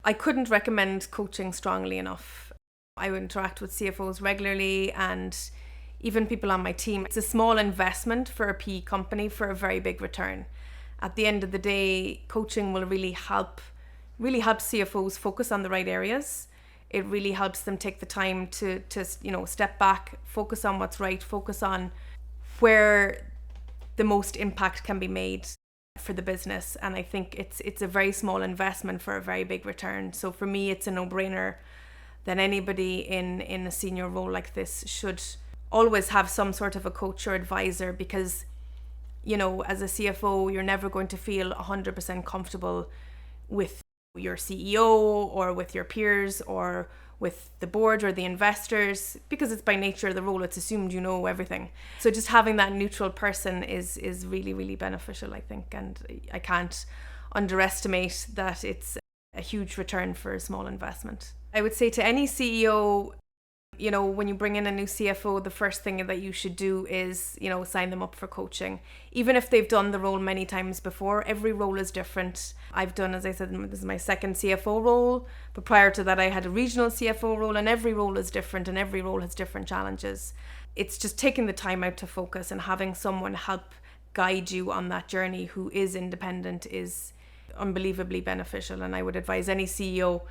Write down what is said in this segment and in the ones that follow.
I couldn't recommend coaching strongly enough. I interact with CFOs regularly and even people on my team. It's a small investment for a PE company for a very big return. At the end of the day, coaching will really help CFOs focus on the right areas. It really helps them take the time to step back, focus on what's right, focus on where the most impact can be made for the business. And I think it's a very small investment for a very big return. So for me, it's a no-brainer that anybody in a senior role like this should always have some sort of a coach or advisor, because as a CFO, you're never going to feel 100% comfortable with your CEO or with your peers or with the board or the investors, because it's by nature of the role, it's assumed you know everything. So just having that neutral person is really, really beneficial, I think. And I can't underestimate that it's a huge return for a small investment. I would say to any CEO, when you bring in a new CFO, the first thing that you should do is, sign them up for coaching. Even if they've done the role many times before, every role is different. I've done, as I said, this is my second CFO role, but prior to that I had a regional CFO role, and every role is different and every role has different challenges. It's just taking the time out to focus, and having someone help guide you on that journey who is independent is unbelievably beneficial. And I would advise any CEO,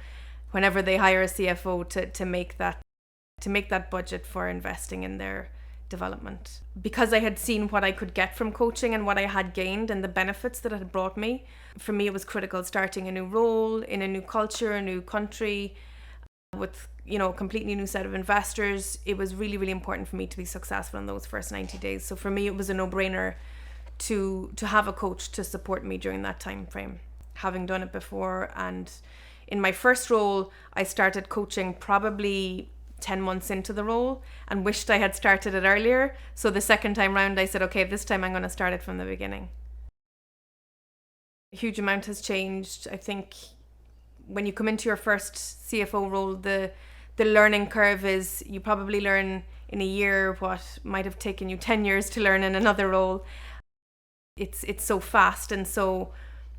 whenever they hire a CFO, to make that budget for investing in their development. Because I had seen what I could get from coaching and what I had gained and the benefits that it had brought me, for me it was critical starting a new role in a new culture, a new country, with a completely new set of investors. It was really, really important for me to be successful in those first 90 days. So for me it was a no-brainer to have a coach to support me during that time frame, having done it before. And in my first role, I started coaching probably 10 months into the role and wished I had started it earlier. So the second time round I said, okay, this time I'm going to start it from the beginning. A huge amount has changed. I think when you come into your first CFO role, the learning curve is you probably learn in a year what might have taken you 10 years to learn in another role. It's so fast, and so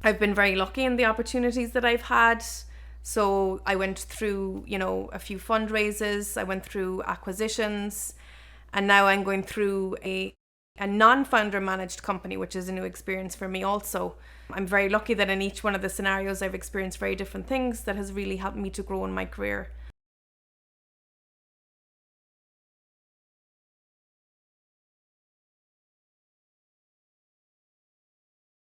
I've been very lucky in the opportunities that I've had. So I went through, a few fundraisers, I went through acquisitions, and now I'm going through a non-founder managed company, which is a new experience for me also. I'm very lucky that in each one of the scenarios I've experienced very different things that has really helped me to grow in my career.